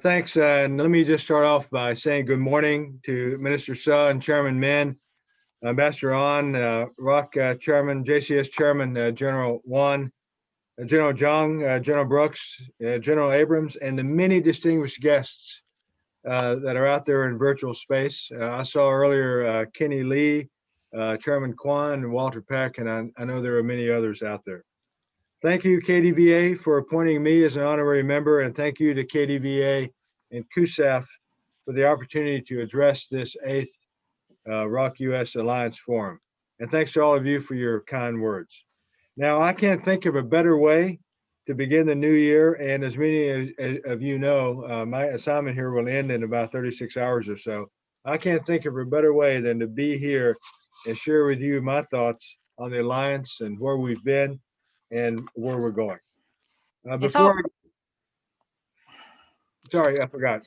Thanks. And let me just start off by saying good morning to Minister Suh and Chairman Min, Ambassador An, ROC Chairman, JCS Chairman General Wan, General Jung, General Brooks, General Abrams, and the many distinguished guests that are out there in virtual space. I saw earlier Kenny Lee, Chairman Kwan, and Walter Peck, and I know there are many others out there. Thank you, KDVA, for appointing me as an honorary member, and thank you to KDVA and CUSAF for the opportunity to address this 8th ROC-US Alliance Forum. And thanks to all of you for your kind words. Now, I can't think of a better way to begin the new year, and as many of you know, my assignment here will end in about 36 hours or so. I can't think of a better way than to be here and share with you my thoughts on the Alliance and where we've been and where we're going. Sorry, I forgot.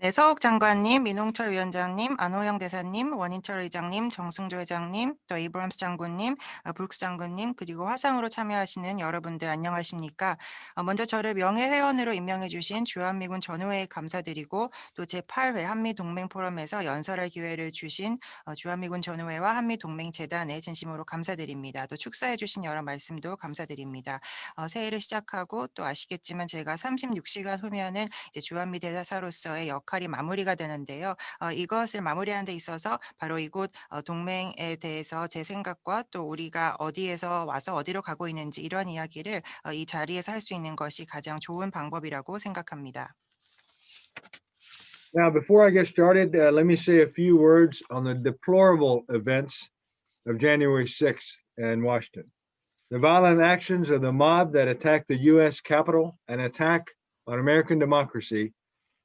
네, 서욱 장관님, 민홍철 위원장님, 안호영 대사님, 원인철 의장님, 정승조 회장님, 또 에이브럼스 장군님, 브룩스 장군님, 그리고 화상으로 참여하시는 여러분들 안녕하십니까? 먼저 저를 명예회원으로 임명해 주신 주한미군 전우회에 감사드리고 또 제8회 한미동맹포럼에서 연설할 기회를 주신 주한미군 전우회와 한미동맹재단에 진심으로 감사드립니다. 또 축사해 주신 여러 말씀도 감사드립니다. 새해를 시작하고 또 아시겠지만 제가 36시간 후면은 이제 주한미대사로서의 역할이 마무리가 되는데요. 이것을 마무리하는 데 있어서 바로 이곳 동맹에 대해서 제 생각과 또 우리가 어디에서 와서 어디로 가고 있는지 이런 이야기를 이 자리에서 할 수 있는 것이 가장 좋은 방법이라고 생각합니다. Now, before I get started, let me say a few words on the deplorable events of January 6th in Washington. The violent actions of the mob that attacked the U.S. Capitol, an attack on American democracy,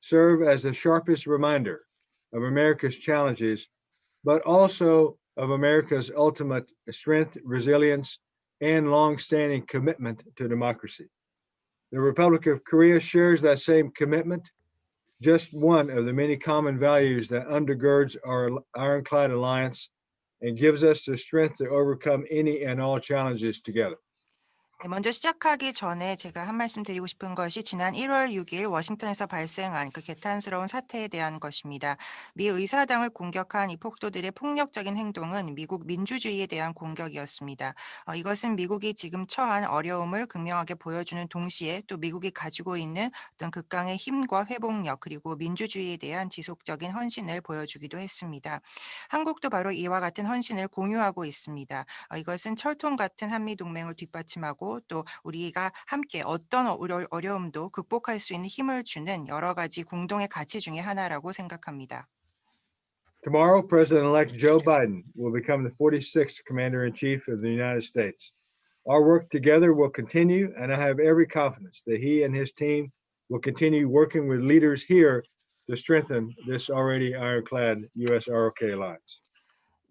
serve as the sharpest reminder of America's challenges, but also of America's ultimate strength, resilience, and long-standing commitment to democracy. The Republic of Korea shares that same commitment, just one of the many common values that undergirds our ironclad alliance and gives us the strength to overcome any and all challenges together. 먼저 시작하기 전에 제가 한 말씀 드리고 싶은 것이 지난 1월 6일 워싱턴에서 발생한 그 개탄스러운 사태에 대한 것입니다. 미 의사당을 공격한 이 폭도들의 폭력적인 행동은 미국 민주주의에 대한 공격이었습니다. 이것은 미국이 지금 처한 어려움을 극명하게 보여주는 동시에 또 미국이 가지고 있는 어떤 극강의 힘과 회복력 그리고 민주주의에 대한 지속적인 헌신을 보여주기도 했습니다. 한국도 바로 이와 같은 헌신을 공유하고 있습니다. 이것은 철통 같은 한미동맹을 뒷받침하고 또 우리가 함께 어떤 어려움도 극복할 수 있는 힘을 주는 여러 가지 공동의 가치 중에 하나라고 생각합니다. Tomorrow, President-elect Joe Biden will become the 46th Commander-in-Chief of the United States. Our work together will continue, and I have every confidence that he and his team will continue working with leaders here to strengthen this already ironclad U.S.-ROK alliance.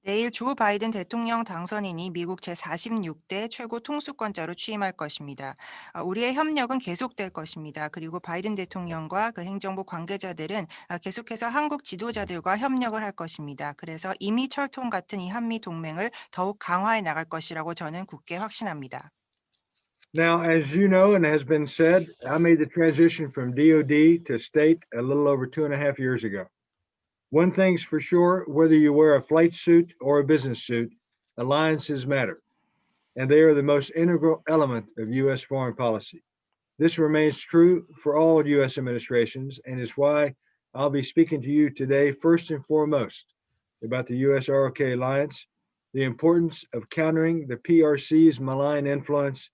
내일 조 바이든 대통령 당선인이 미국 제46대 최고 통수권자로 취임할 것입니다. 우리의 협력은 계속될 것입니다. 그리고 바이든 대통령과 그 행정부 관계자들은 계속해서 한국 지도자들과 협력을 할 것입니다. 그래서 이미 철통 같은 이 한미 동맹을 더욱 강화해 나갈 것이라고 저는 굳게 확신합니다. Now, as you know and has been said, I made the transition from DOD to state a little over 2.5 years ago. One thing's for sure, whether you wear a flight suit or a business suit, alliances matter, and they are the most integral element of U.S. foreign policy. This remains true for all U.S. administrations and is why I'll be speaking to you today first and foremost about the U.S.-ROK alliance, the importance of countering the PRC's malign influence,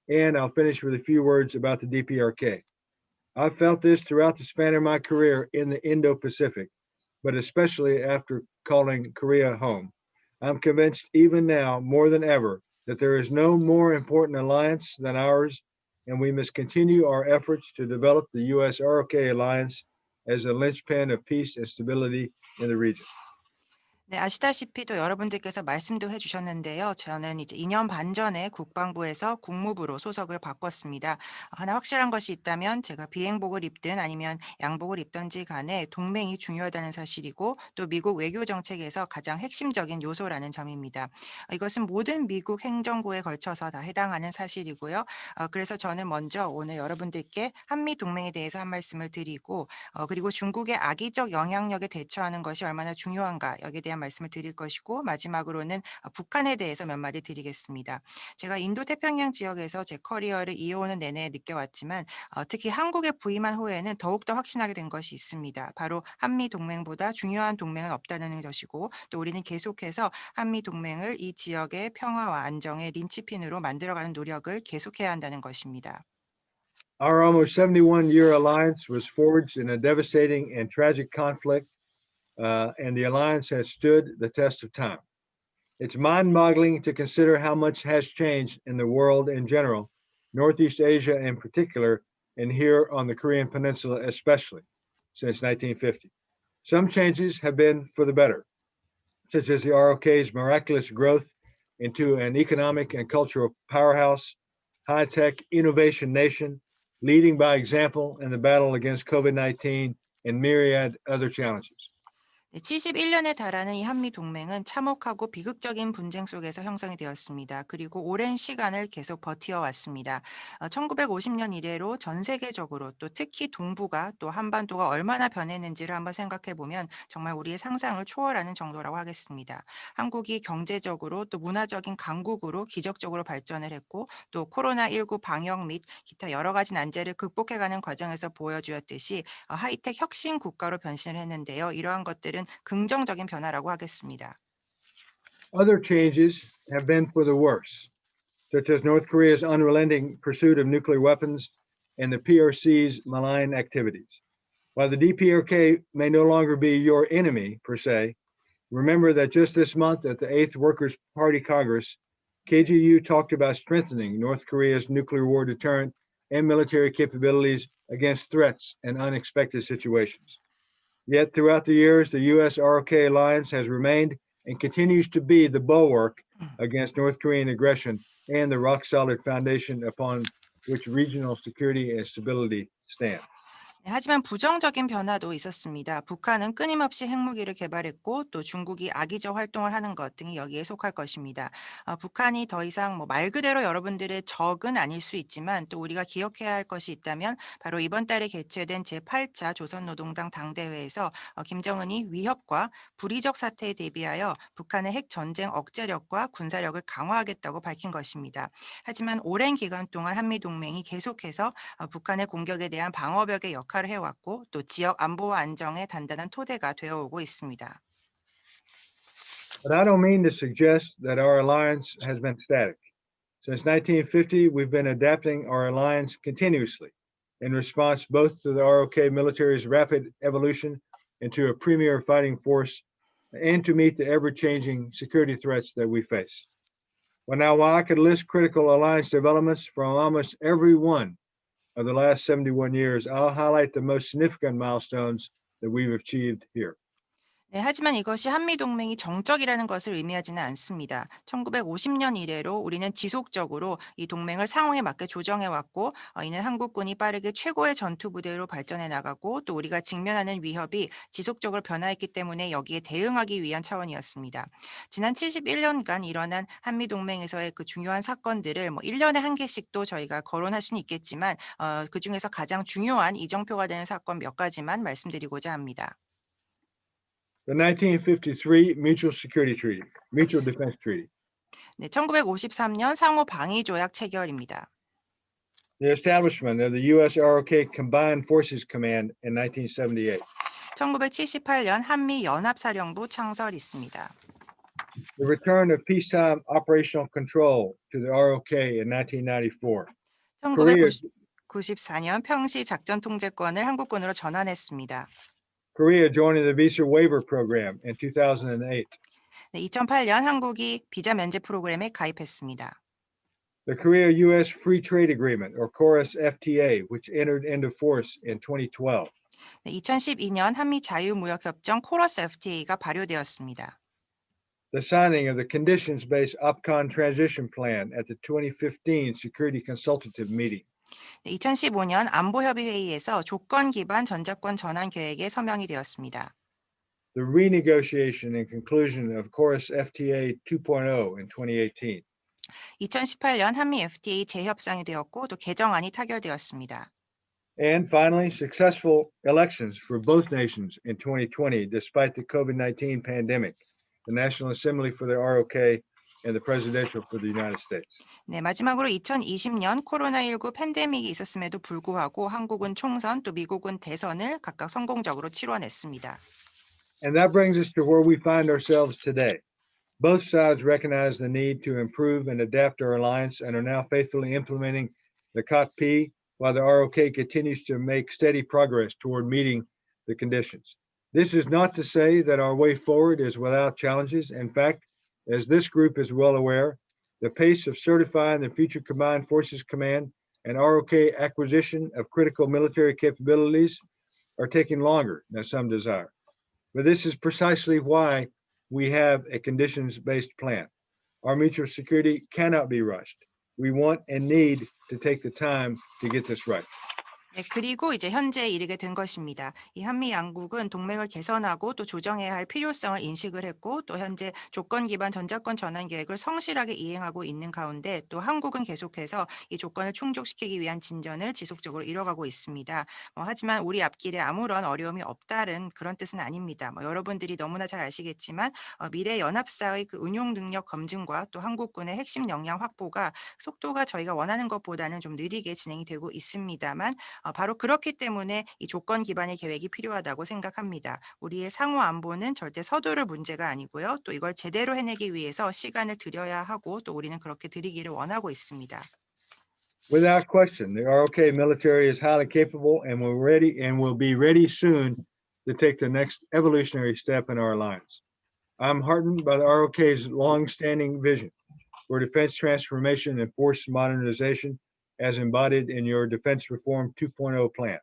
and I'll finish with a few words about the DPRK. I've felt this throughout the span of my career in the Indo-Pacific, but especially after calling Korea home. I'm convinced even now, more than ever, that there is no more important alliance than ours, and we must continue our efforts to develop the U.S.-ROK alliance as a linchpin of peace and stability in the region. 네, 아시다시피 또 여러분들께서 말씀도 해주셨는데요. 저는 이제 2년 반 전에 국방부에서 국무부로 소속을 바꿨습니다. 하나 확실한 것이 있다면 제가 비행복을 입든 아니면 양복을 입든지 간에 동맹이 중요하다는 사실이고 또 미국 외교 정책에서 가장 핵심적인 요소라는 점입니다. 이것은 모든 미국 행정부에 걸쳐서 다 해당하는 사실이고요. 그래서 저는 먼저 오늘 여러분들께 한미 동맹에 대해서 한 말씀을 드리고 그리고 중국의 악의적 영향력에 대처하는 것이 얼마나 중요한가 여기에 대한 말씀을 드릴 것이고 마지막으로는 북한에 대해서 몇 마디 드리겠습니다. 제가 인도 태평양 지역에서 제 커리어를 이어오는 내내 느껴왔지만 특히 한국에 부임한 후에는 더욱더 확신하게 된 것이 있습니다. 바로 한미 동맹보다 중요한 동맹은 없다는 것이고 또 우리는 계속해서 한미 동맹을 이 지역의 평화와 안정의 린치핀으로 만들어가는 노력을 계속해야 한다는 것입니다. Our almost 71-year alliance was forged in a devastating and tragic conflict, and the alliance has stood the test of time. It's mind-boggling to consider how much has changed in the world in general, Northeast Asia in particular, and here on the Korean Peninsula especially, since 1950. Some changes have been for the better, such as the ROK's miraculous growth into an economic and cultural powerhouse, high-tech innovation nation, leading by example in the battle against COVID-19 and myriad other challenges. 네, 71년에 달하는 이 한미 동맹은 참혹하고 비극적인 분쟁 속에서 형성이 되었습니다. 그리고 오랜 시간을 계속 버티어 왔습니다. 1950년 이래로 전 세계적으로 또 특히 동북아 또 한반도가 얼마나 변했는지를 한번 생각해 보면 정말 우리의 상상을 초월하는 정도라고 하겠습니다. 한국이 경제적으로 또 문화적인 강국으로 기적적으로 발전을 했고 또 코로나19 방역 및 기타 여러 가지 난제를 극복해가는 과정에서 보여주었듯이 하이텍 혁신 국가로 변신을 했는데요. 이러한 것들은 긍정적인 변화라고 하겠습니다. Other changes have been for the worse, such as North Korea's unrelenting pursuit of nuclear weapons and the PRC's malign activities. While the DPRK may no longer be your enemy, per se, remember that just this month at the 8th Workers' Party Congress, KGU talked about strengthening North Korea's nuclear war deterrent and military capabilities against threats and unexpected situations. Yet throughout the years, the U.S. ROK alliance has remained and continues to be the bulwark against North Korean aggression and the rock-solid foundation upon which regional security and stability stand. 네, 하지만 부정적인 변화도 있었습니다. 북한은 끊임없이 핵무기를 개발했고 또 중국이 악의적 활동을 하는 것 등이 여기에 속할 것입니다. 북한이 더 이상 뭐 말 그대로 여러분들의 적은 아닐 수 있지만 또 우리가 기억해야 할 것이 있다면 바로 이번 달에 개최된 제8차 조선노동당 당대회에서 김정은이 위협과 불의적 사태에 대비하여 북한의 핵 전쟁 억제력과 군사력을 강화하겠다고 밝힌 것입니다. 하지만 오랜 기간 동안 한미 동맹이 계속해서 북한의 공격에 대한 방어벽의 역할을 해왔고 또 지역 안보와 안정의 단단한 토대가 되어오고 있습니다. But I don't mean to suggest that our alliance has been static. Since 1950, we've been adapting our alliance continuously in response both to the ROK military's rapid evolution into a premier fighting force and to meet the ever-changing security threats that we face. Well, now, while I could list critical alliance developments from almost every one of the last 71 years, I'll highlight the most significant milestones that we've achieved here. 네, 하지만 이것이 한미동맹이 정적이라는 것을 의미하지는 않습니다. 1950년 이래로 우리는 지속적으로 이 동맹을 상황에 맞게 조정해왔고 이는 한국군이 빠르게 최고의 전투부대로 발전해 나가고 또 우리가 직면하는 위협이 지속적으로 변화했기 때문에 여기에 대응하기 위한 차원이었습니다. 지난 71년간 일어난 한미동맹에서의 그 중요한 사건들을 뭐 1년에 한 개씩도 저희가 거론할 수는 있겠지만 그중에서 가장 중요한 이정표가 되는 사건 몇 가지만 말씀드리고자 합니다. The 1953 Mutual Defense Treaty, 네, 1953년 상호 방위 조약 체결입니다. the establishment of the U.S. ROK Combined Forces Command in 1978, 1978년 한미 연합사령부 창설 있습니다. the return of peacetime operational control to the ROK in 1994, Korea, 1994년 평시 작전 통제권을 한국군으로 전환했습니다. Korea joining the Visa Waiver Program in 2008, 네, 2008년 한국이 비자 면제 프로그램에 가입했습니다. the Korea-U.S. Free Trade Agreement, or KORUS FTA, which entered into force in 2012, 네, 2012년 한미 자유무역협정 코러스 FTA가 발효되었습니다. the signing of the conditions-based OPCON transition plan at the 2015 Security Consultative Meeting. 2015년 안보협의회의에서 조건 기반 전자권 전환 계획에 서명이 되었습니다. The renegotiation and conclusion of Chorus FTA 2.0 in 2018. 2018년 한미 FTA 재협상이 되었고 또 개정안이 타결되었습니다. And finally, successful elections for both nations in 2020, despite the COVID-19 pandemic, the National Assembly for the ROK and the presidential for the United States. 네, 마지막으로 2020년 코로나19 팬데믹이 있었음에도 불구하고 한국은 총선 또 미국은 대선을 각각 성공적으로 치러냈습니다. And that brings us to where we find ourselves today. Both sides recognize the need to improve and adapt our alliance and are now faithfully implementing the COT-P, while the ROK continues to make steady progress toward meeting the conditions. This is not to say that our way forward is without challenges. In fact, as this group is well aware, the pace of certifying the Future Combined Forces Command and ROK acquisition of critical military capabilities are taking longer than some desire. But this is precisely why we have a conditions-based plan. Our mutual security cannot be rushed. We want and need to take the time to get this right. 네, 그리고 이제 현재에 이르게 된 것입니다. 이 한미 양국은 동맹을 개선하고 또 조정해야 할 필요성을 인식을 했고 또 현재 조건 기반 전자권 전환 계획을 성실하게 이행하고 있는 가운데 또 한국은 계속해서 이 조건을 충족시키기 위한 진전을 지속적으로 이뤄가고 있습니다. 하지만 우리 앞길에 아무런 어려움이 없다는 그런 뜻은 아닙니다. 여러분들이 너무나 잘 아시겠지만 미래 연합사의 그 운용 능력 검증과 또 한국군의 핵심 역량 확보가 속도가 저희가 원하는 것보다는 좀 느리게 진행이 되고 있습니다만 바로 그렇기 때문에 이 조건 기반의 계획이 필요하다고 생각합니다. 우리의 상호 안보는 절대 서두를 문제가 아니고요. 또 이걸 제대로 해내기 위해서 시간을 들여야 하고 또 우리는 그렇게 들이기를 원하고 있습니다. Without question, the ROK military is highly capable and will be ready soon to take the next evolutionary step in our alliance. I'm heartened by the ROK's long-standing vision for defense transformation and force modernization as embodied in your Defense Reform 2.0 plan.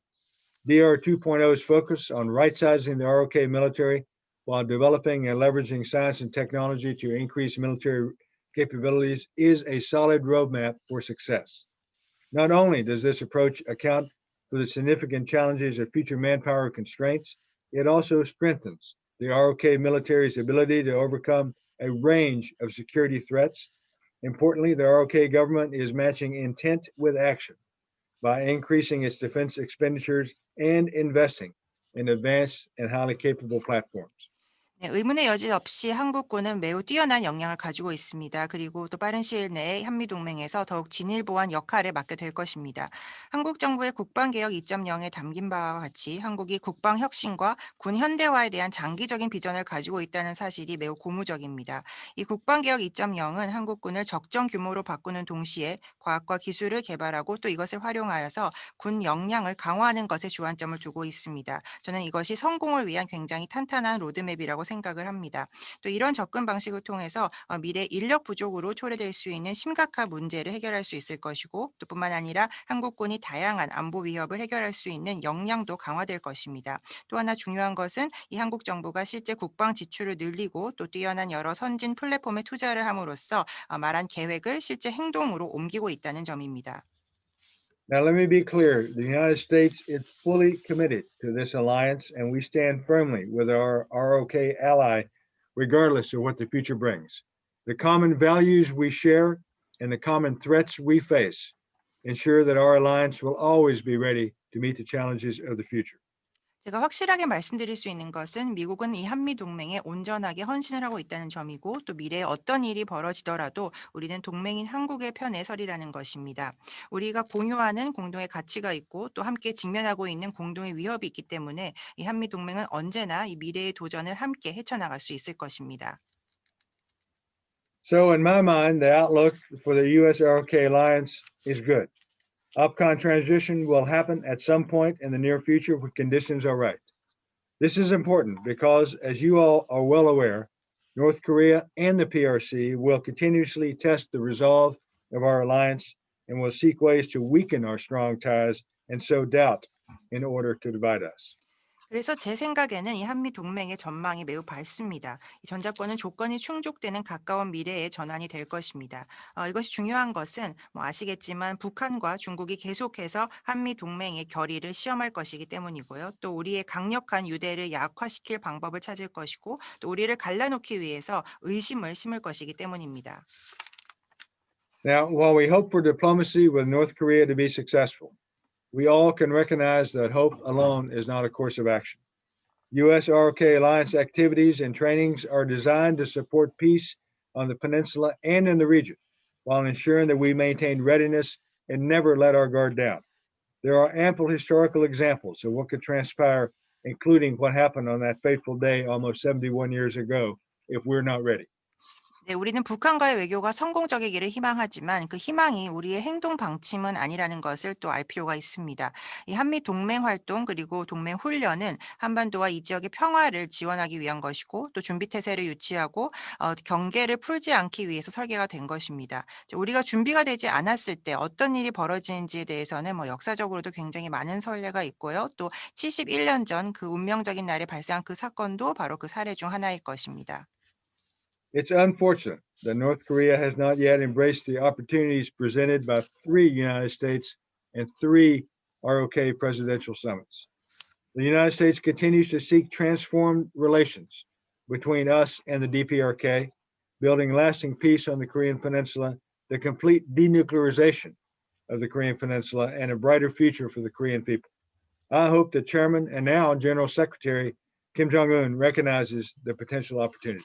DR 2.0's focus on right-sizing the ROK military while developing and leveraging science and technology to increase military capabilities is a solid roadmap for success. Not only does this approach account for the significant challenges of future manpower constraints, it also strengthens the ROK military's ability to overcome a range of security threats. Importantly, the ROK government is matching intent with action by increasing its defense expenditures and investing in advanced and highly capable platforms. 네, 의문의 여지 없이 한국군은 매우 뛰어난 역량을 가지고 있습니다. 그리고 또 빠른 시일 내에 한미동맹에서 더욱 진일보한 역할을 맡게 될 것입니다. 한국 정부의 국방개혁 2.0에 담긴 바와 같이 한국이 국방혁신과 군 현대화에 대한 장기적인 비전을 가지고 있다는 사실이 매우 고무적입니다. 이 국방개혁 2.0은 한국군을 적정 규모로 바꾸는 동시에 과학과 기술을 개발하고 또 이것을 활용하여서 군 역량을 강화하는 것에 주안점을 두고 있습니다. 저는 이것이 성공을 위한 굉장히 탄탄한 로드맵이라고 생각을 합니다. 또 이런 접근 방식을 통해서 미래 인력 부족으로 초래될 수 있는 심각한 문제를 해결할 수 있을 것이고 또 뿐만 아니라 한국군이 다양한 안보 위협을 해결할 수 있는 역량도 강화될 것입니다. 또 하나 중요한 것은 이 한국 정부가 실제 국방 지출을 늘리고 또 뛰어난 여러 선진 플랫폼에 투자를 함으로써 말한 계획을 실제 행동으로 옮기고 있다는 점입니다. Now, let me be clear. The United States is fully committed to this alliance, and we stand firmly with our ROK ally, regardless of what the future brings. The common values we share and the common threats we face ensure that our alliance will always be ready to meet the challenges of the future. 제가 확실하게 말씀드릴 수 있는 것은 미국은 이 한미동맹에 온전하게 헌신을 하고 있다는 점이고 또 미래에 어떤 일이 벌어지더라도 우리는 동맹인 한국의 편에 서리라는 것입니다. 우리가 공유하는 공동의 가치가 있고 또 함께 직면하고 있는 공동의 위협이 있기 때문에 이 한미동맹은 언제나 이 미래의 도전을 함께 헤쳐나갈 수 있을 것입니다. So in my mind, the outlook for the U.S.-ROK alliance is good. OPCON transition will happen at some point in the near future when conditions are right. This is important because, as you all are well aware, North Korea and the PRC will continuously test the resolve of our alliance and will seek ways to weaken our strong ties and sow doubt in order to divide us. 그래서 제 생각에는 이 한미 동맹의 전망이 매우 밝습니다. 이 전작권은 조건이 충족되는 가까운 미래의 전환이 될 것입니다. 이것이 중요한 것은 뭐 아시겠지만 북한과 중국이 계속해서 한미 동맹의 결의를 시험할 것이기 때문이고요. 또 우리의 강력한 유대를 약화시킬 방법을 찾을 것이고 또 우리를 갈라놓기 위해서 의심을 심을 것이기 때문입니다. Now, while we hope for diplomacy with North Korea to be successful, we all can recognize that hope alone is not a course of action. U.S. ROK alliance activities and trainings are designed to support peace on the peninsula and in the region, while ensuring that we maintain readiness and never let our guard down. There are ample historical examples of what could transpire, including what happened on that fateful day almost 71 years ago, if we're not ready. 네, 우리는 북한과의 외교가 성공적이기를 희망하지만 그 희망이 우리의 행동 방침은 아니라는 것을 또 알 필요가 있습니다. 이 한미 동맹 활동 그리고 동맹 훈련은 한반도와 이 지역의 평화를 지원하기 위한 것이고 또 준비 태세를 유치하고 경계를 풀지 않기 위해서 설계가 된 것입니다. 우리가 준비가 되지 않았을 때 어떤 일이 벌어지는지에 대해서는 뭐 역사적으로도 굉장히 많은 선례가 있고요. 또 71년 전 그 운명적인 날에 발생한 그 사건도 바로 그 사례 중 하나일 것입니다. It's unfortunate that North Korea has not yet embraced the opportunities presented by 3 United States and 3 ROK presidential summits. The United States continues to seek transformed relations between us and the DPRK, building lasting peace on the Korean Peninsula, the complete denuclearization of the Korean Peninsula, and a brighter future for the Korean people. I hope the Chairman and now General Secretary Kim Jong un recognizes the potential opportunity.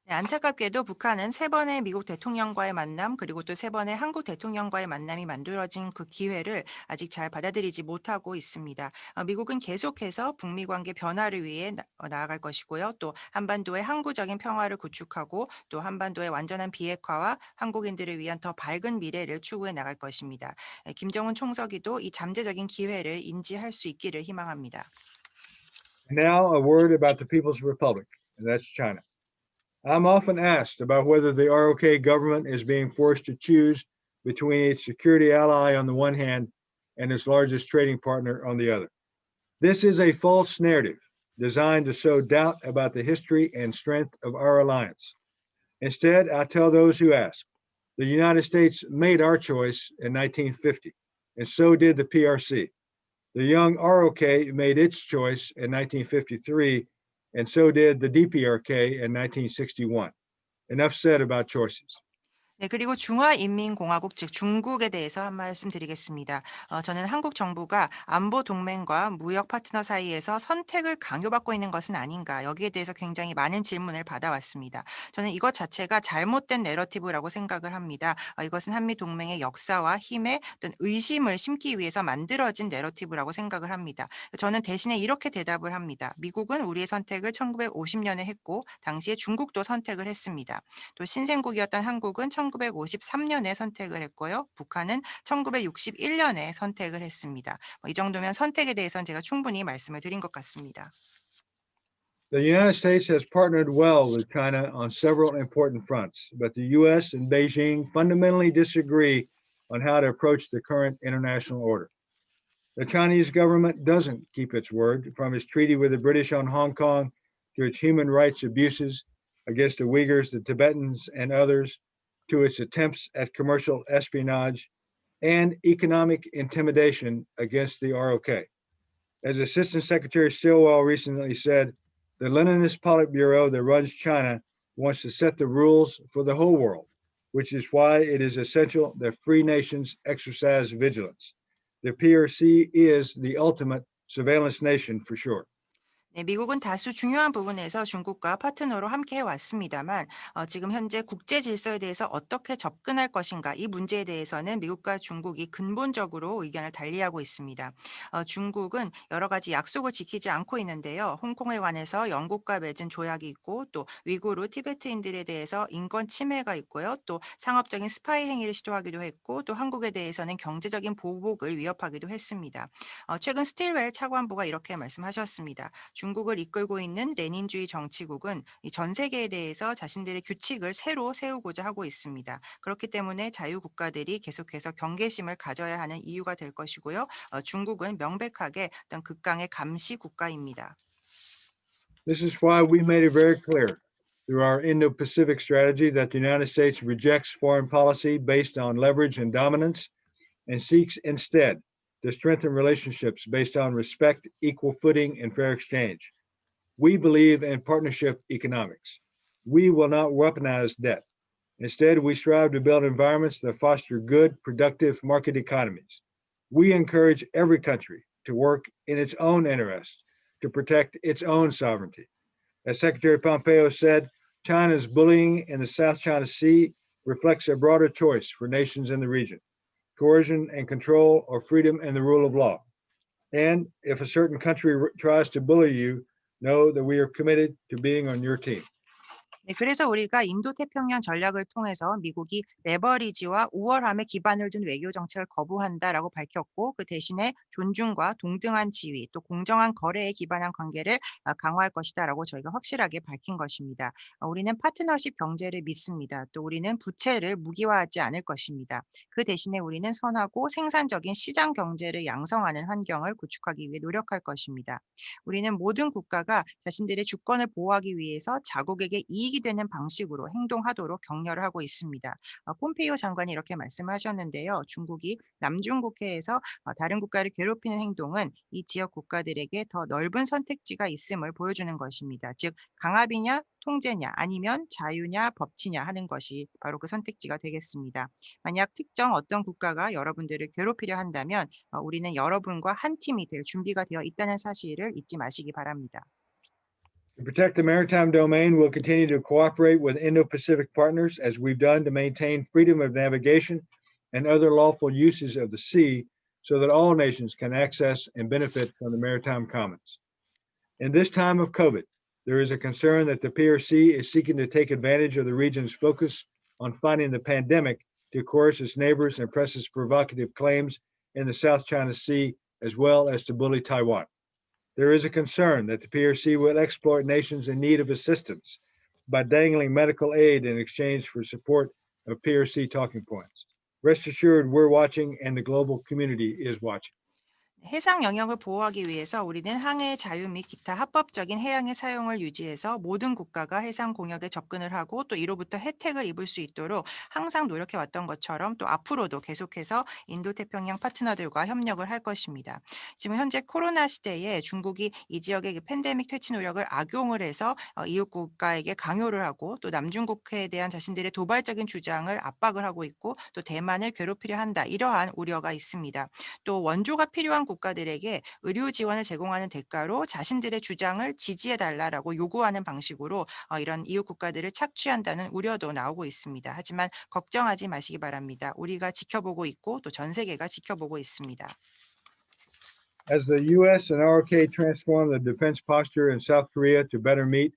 네, 안타깝게도 북한은 세 번의 미국 대통령과의 만남 그리고 또 세 번의 한국 대통령과의 만남이 만들어진 그 기회를 아직 잘 받아들이지 못하고 있습니다. 미국은 계속해서 북미 관계 변화를 위해 나아갈 것이고요. 또 한반도의 항구적인 평화를 구축하고 또 한반도의 완전한 비핵화와 한국인들을 위한 더 밝은 미래를 추구해 나갈 것입니다. 김정은 총서기도 이 잠재적인 기회를 인지할 수 있기를 희망합니다. Now, a word about the People's Republic, and that's China. I'm often asked about whether the ROK government is being forced to choose between its security ally on the one hand and its largest trading partner on the other. This is a false narrative designed to sow doubt about the history and strength of our alliance. Instead, I tell those who ask, the United States made our choice in 1950, and so did the PRC. The young ROK made its choice in 1953, and so did the DPRK in 1961. Enough said about choices. 네, 그리고 중화인민공화국 즉 중국에 대해서 한 말씀 드리겠습니다. 저는 한국 정부가 안보 동맹과 무역 파트너 사이에서 선택을 강요받고 있는 것은 아닌가 여기에 대해서 굉장히 많은 질문을 받아왔습니다. 저는 이것 자체가 잘못된 내러티브라고 생각을 합니다. 이것은 한미 동맹의 역사와 힘에 어떤 의심을 심기 위해서 만들어진 내러티브라고 생각을 합니다. 저는 대신에 이렇게 대답을 합니다. 미국은 우리의 선택을 1950년에 했고 당시에 중국도 선택을 했습니다. 또 신생국이었던 한국은 1953년에 선택을 했고요. 북한은 1961년에 선택을 했습니다. 이 정도면 선택에 대해서는 제가 충분히 말씀을 드린 것 같습니다. The United States has partnered well with China on several important fronts, but the U.S. and Beijing fundamentally disagree on how to approach the current international order. The Chinese government doesn't keep its word, from its treaty with the British on Hong Kong to its human rights abuses against the Uyghurs, the Tibetans, and others, to its attempts at commercial espionage and economic intimidation against the ROK. As Assistant Secretary Stilwell recently said, the Leninist Politburo that runs China wants to set the rules for the whole world, which is why it is essential that free nations exercise vigilance. The PRC is the ultimate surveillance nation for sure. 네, 미국은 다수 중요한 부분에서 중국과 파트너로 함께 해왔습니다만 지금 현재 국제 질서에 대해서 어떻게 접근할 것인가 이 문제에 대해서는 미국과 중국이 근본적으로 의견을 달리하고 있습니다. 중국은 여러 가지 약속을 지키지 않고 있는데요. 홍콩에 관해서 영국과 맺은 조약이 있고 또 위구르 티베트인들에 대해서 인권 침해가 있고요. 또 상업적인 스파이 행위를 시도하기도 했고 또 한국에 대해서는 경제적인 보복을 위협하기도 했습니다. 최근 스틸웰 차관보가 이렇게 말씀하셨습니다. 중국을 이끌고 있는 레닌주의 정치국은 이 전 세계에 대해서 자신들의 규칙을 새로 세우고자 하고 있습니다. 그렇기 때문에 자유국가들이 계속해서 경계심을 가져야 하는 이유가 될 것이고요. 중국은 명백하게 어떤 극강의 감시 국가입니다. This is why we made it very clear through our Indo-Pacific strategy that the United States rejects foreign policy based on leverage and dominance and seeks instead to strengthen relationships based on respect, equal footing, and fair exchange. We believe in partnership economics. We will not weaponize debt. Instead, we strive to build environments that foster good, productive market economies. We encourage every country to work in its own interest to protect its own sovereignty. As Secretary Pompeo said, China's bullying in the South China Sea reflects a broader choice for nations in the region: coercion and control, or freedom and the rule of law. And if a certain country tries to bully you, know that we are committed to being on your team. 네, 그래서 우리가 인도태평양 전략을 통해서 미국이 레버리지와 우월함에 기반을 둔 외교 정책을 거부한다라고 밝혔고, 그 대신에 존중과 동등한 지위 또 공정한 거래에 기반한 관계를 강화할 것이다라고 저희가 확실하게 밝힌 것입니다. 우리는 파트너십 경제를 믿습니다. 또 우리는 부채를 무기화하지 않을 것입니다. 그 대신에 우리는 선하고 생산적인 시장 경제를 양성하는 환경을 구축하기 위해 노력할 것입니다. 우리는 모든 국가가 자신들의 주권을 보호하기 위해서 자국에게 이익이 되는 방식으로 행동하도록 격려를 하고 있습니다. 폼페이오 장관이 이렇게 말씀하셨는데요. 중국이 남중국해에서 다른 국가를 괴롭히는 행동은 이 지역 국가들에게 더 넓은 선택지가 있음을 보여주는 것입니다. 즉 강압이냐 통제냐 아니면 자유냐 법치냐 하는 것이 바로 그 선택지가 되겠습니다. 만약 특정 어떤 국가가 여러분들을 괴롭히려 한다면 우리는 여러분과 한 팀이 될 준비가 되어 있다는 사실을 잊지 마시기 바랍니다. To protect the maritime domain, we'll continue to cooperate with Indo-Pacific partners as we've done to maintain freedom of navigation and other lawful uses of the sea so that all nations can access and benefit from the maritime commons. In this time of COVID, there is a concern that the PRC is seeking to take advantage of the region's focus on fighting the pandemic to coerce its neighbors and press its provocative claims in the South China Sea, as well as to bully Taiwan. There is a concern that the PRC will exploit nations in need of assistance by dangling medical aid in exchange for support of PRC talking points. Rest assured, we're watching and the global community is watching. 해상 영역을 보호하기 위해서 우리는 항해의 자유 및 기타 합법적인 해양의 사용을 유지해서 모든 국가가 해상 공역에 접근을 하고 또 이로부터 혜택을 입을 수 있도록 항상 노력해 왔던 것처럼 또 앞으로도 계속해서 인도태평양 파트너들과 협력을 할 것입니다. 지금 현재 코로나 시대에 중국이 이 지역의 그 팬데믹 퇴치 노력을 악용을 해서 이웃 국가에게 강요를 하고 또 남중국해에 대한 자신들의 도발적인 주장을 압박을 하고 있고 또 대만을 괴롭히려 한다, 이러한 우려가 있습니다. 또 원조가 필요한 국가들에게 의료 지원을 제공하는 대가로 자신들의 주장을 지지해달라라고 요구하는 방식으로 이런 이웃 국가들을 착취한다는 우려도 나오고 있습니다. 하지만 걱정하지 마시기 바랍니다. 우리가 지켜보고 있고 또 전 세계가 지켜보고 있습니다. As the U.S. and ROK transform the defense posture in South Korea to better meet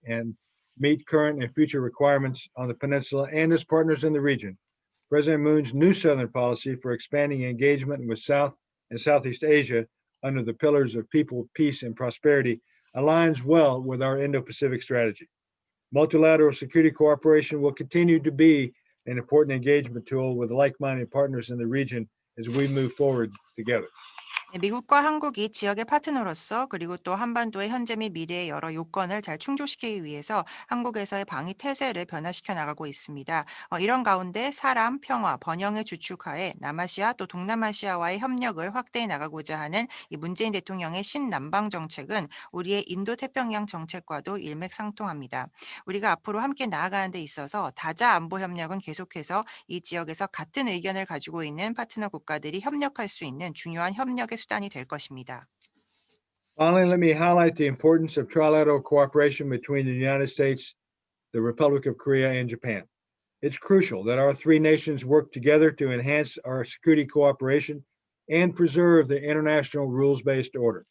current and future requirements on the peninsula and as partners in the region, President Moon's new Southern policy for expanding engagement with South and Southeast Asia under the pillars of people, peace, and prosperity aligns well with our Indo-Pacific strategy. Multilateral security cooperation will continue to be an important engagement tool with like-minded partners in the region as we move forward together. 미국과 한국이 지역의 파트너로서 그리고 또 한반도의 현재 및 미래의 여러 요건을 잘 충족시키기 위해서 한국에서의 방위 태세를 변화시켜 나가고 있습니다. 이런 가운데 사람, 평화, 번영의 주축하에 남아시아 또 동남아시아와의 협력을 확대해 나가고자 하는 이 문재인 대통령의 신남방 정책은 우리의 인도태평양 정책과도 일맥상통합니다. 우리가 앞으로 함께 나아가는 데 있어서 다자 안보 협력은 계속해서 이 지역에서 같은 의견을 가지고 있는 파트너 국가들이 협력할 수 있는 중요한 협력의 수단이 될 것입니다. Finally, let me highlight the importance of trilateral cooperation between the United States, the Republic of Korea, and Japan. It's crucial that our three nations work together to enhance our security cooperation and preserve the international rules-based order.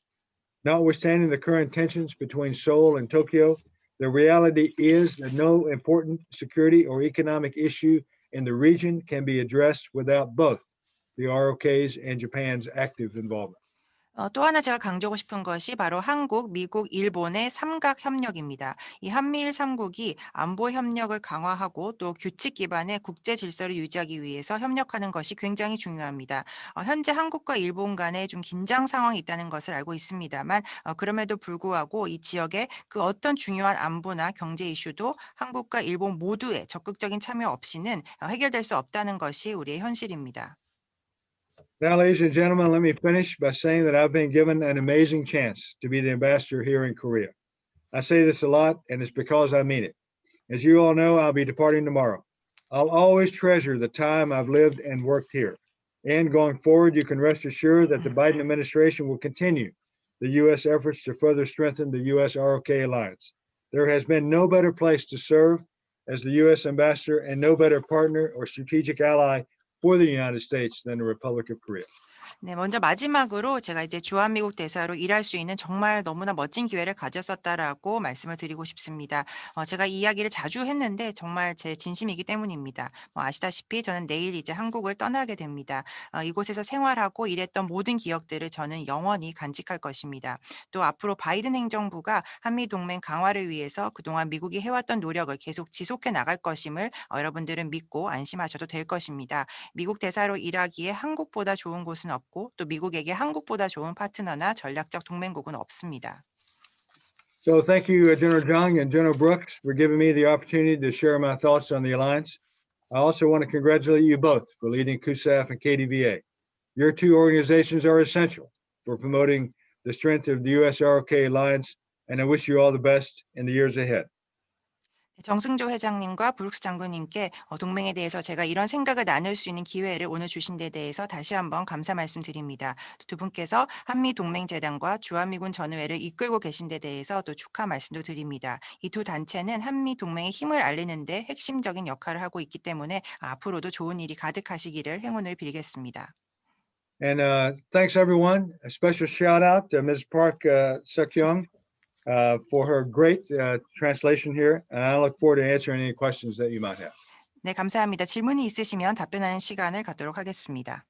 Notwithstanding the current tensions between Seoul and Tokyo, the reality is that no important security or economic issue in the region can be addressed without both the ROK's and Japan's active involvement. 또 하나 제가 강조하고 싶은 것이 바로 한국, 미국, 일본의 삼각 협력입니다. 이 한미일 3국이 안보 협력을 강화하고 또 규칙 기반의 국제 질서를 유지하기 위해서 협력하는 것이 굉장히 중요합니다. 현재 한국과 일본 간에 좀 긴장 상황이 있다는 것을 알고 있습니다만 그럼에도 불구하고 이 지역의 그 어떤 중요한 안보나 경제 이슈도 한국과 일본 모두의 적극적인 참여 없이는 해결될 수 없다는 것이 우리의 현실입니다. Now, ladies and gentlemen, let me finish by saying that I've been given an amazing chance to be the ambassador here in Korea. I say this a lot, and it's because I mean it. As you all know, I'll be departing tomorrow. I'll always treasure the time I've lived and worked here. And going forward, you can rest assured that the Biden administration will continue the U.S. efforts to further strengthen the U.S. ROK alliance. There has been no better place to serve as the U.S. ambassador and no better partner or strategic ally for the United States than the Republic of Korea. 네, 먼저 마지막으로 제가 이제 주한미국 대사로 일할 수 있는 정말 너무나 멋진 기회를 가졌었다라고 말씀을 드리고 싶습니다. 제가 이 이야기를 자주 했는데 정말 제 진심이기 때문입니다. 아시다시피 저는 내일 이제 한국을 떠나게 됩니다. 이곳에서 생활하고 일했던 모든 기억들을 저는 영원히 간직할 것입니다. 또 앞으로 바이든 행정부가 한미 동맹 강화를 위해서 그동안 미국이 해왔던 노력을 계속 지속해 나갈 것임을 여러분들은 믿고 안심하셔도 될 것입니다. 미국 대사로 일하기에 한국보다 좋은 곳은 없고 또 미국에게 한국보다 좋은 파트너나 전략적 동맹국은 없습니다. So thank you, General Jung and General Brooks, for giving me the opportunity to share my thoughts on the alliance. I also want to congratulate you both for leading CUSAF and KDVA. Your two organizations are essential for promoting the strength of the US-ROK alliance, and I wish you all the best in the years ahead. 정승조 회장님과 브룩스 장군님께 동맹에 대해서 제가 이런 생각을 나눌 수 있는 기회를 오늘 주신 데 대해서 다시 한번 감사 말씀드립니다. 두 분께서 한미동맹재단과 주한미군 전우회를 이끌고 계신 데 대해서 또 축하 말씀도 드립니다. 이 두 단체는 한미동맹의 힘을 알리는 데 핵심적인 역할을 하고 있기 때문에 앞으로도 좋은 일이 가득하시기를 행운을 빌겠습니다. And thanks, everyone. A special shout out to Ms. Park Seok-young for her great translation here. And I look forward to answering any questions that you might have. 네, 감사합니다. 질문이 있으시면 답변하는 시간을 갖도록 하겠습니다.